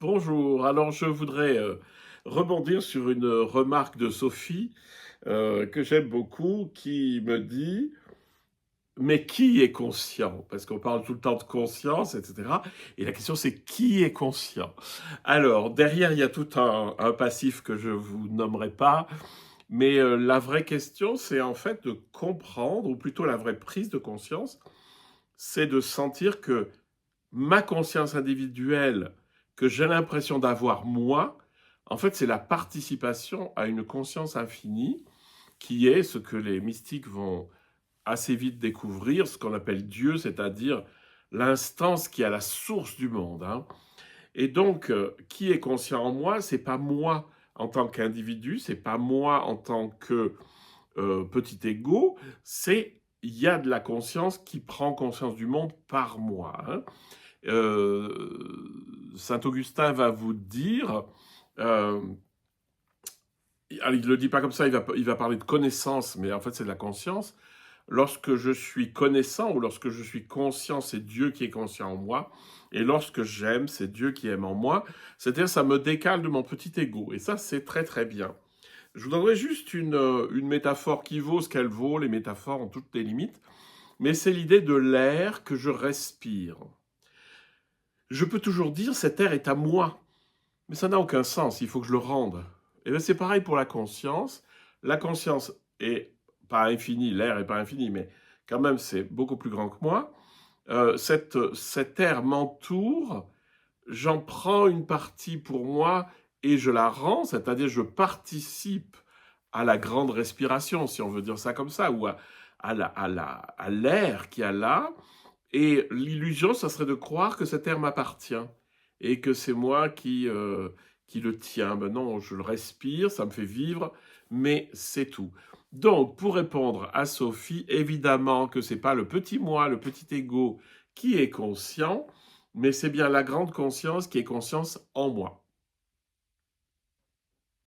Bonjour, alors je voudrais rebondir sur une remarque de Sophie que j'aime beaucoup qui me dit: «Mais qui est conscient?» Parce qu'on parle tout le temps de conscience, etc. Et la question c'est qui est conscient? Alors, derrière, il y a tout un passif que je vous nommerai pas, mais la vraie question, c'est en fait de comprendre, ou plutôt la vraie prise de conscience, c'est de sentir que ma conscience individuelle que j'ai l'impression d'avoir moi, en fait, c'est la participation à une conscience infinie qui est ce que les mystiques vont assez vite découvrir, ce qu'on appelle Dieu, c'est-à-dire l'instance qui est à la source du monde, hein. Et donc, qui est conscient en moi? C'est pas moi en tant qu'individu, c'est pas moi en tant que petit ego, c'est il y a de la conscience qui prend conscience du monde par moi, hein. Saint Augustin va vous dire, euh, alors il ne le dit pas comme ça, il va parler de connaissance, mais en fait c'est de la conscience. Lorsque je suis connaissant ou lorsque je suis conscient, c'est Dieu qui est conscient en moi. Et lorsque j'aime, c'est Dieu qui aime en moi. C'est-à-dire ça me décale de mon petit ego. Et ça, c'est très très bien. Je vous donnerai juste une métaphore qui vaut ce qu'elle vaut. Les métaphores ont toutes les limites. Mais c'est l'idée de l'air que je respire. Je peux toujours dire cet air est à moi. Mais ça n'a aucun sens, il faut que je le rende. Et bien c'est pareil pour la conscience. La conscience est pas infinie, l'air est pas infini, mais quand même c'est beaucoup plus grand que moi. Cet air m'entoure, j'en prends une partie pour moi et je la rends, c'est-à-dire je participe à la grande respiration, si on veut dire ça comme ça, ou à l'air qui a là, et l'illusion, ça serait de croire que cet air m'appartient et que c'est moi qui le tiens. Ben non, je le respire, ça me fait vivre, mais c'est tout. Donc, pour répondre à Sophie, évidemment que c'est pas le petit moi, le petit ego qui est conscient, mais c'est bien la grande conscience qui est conscience en moi.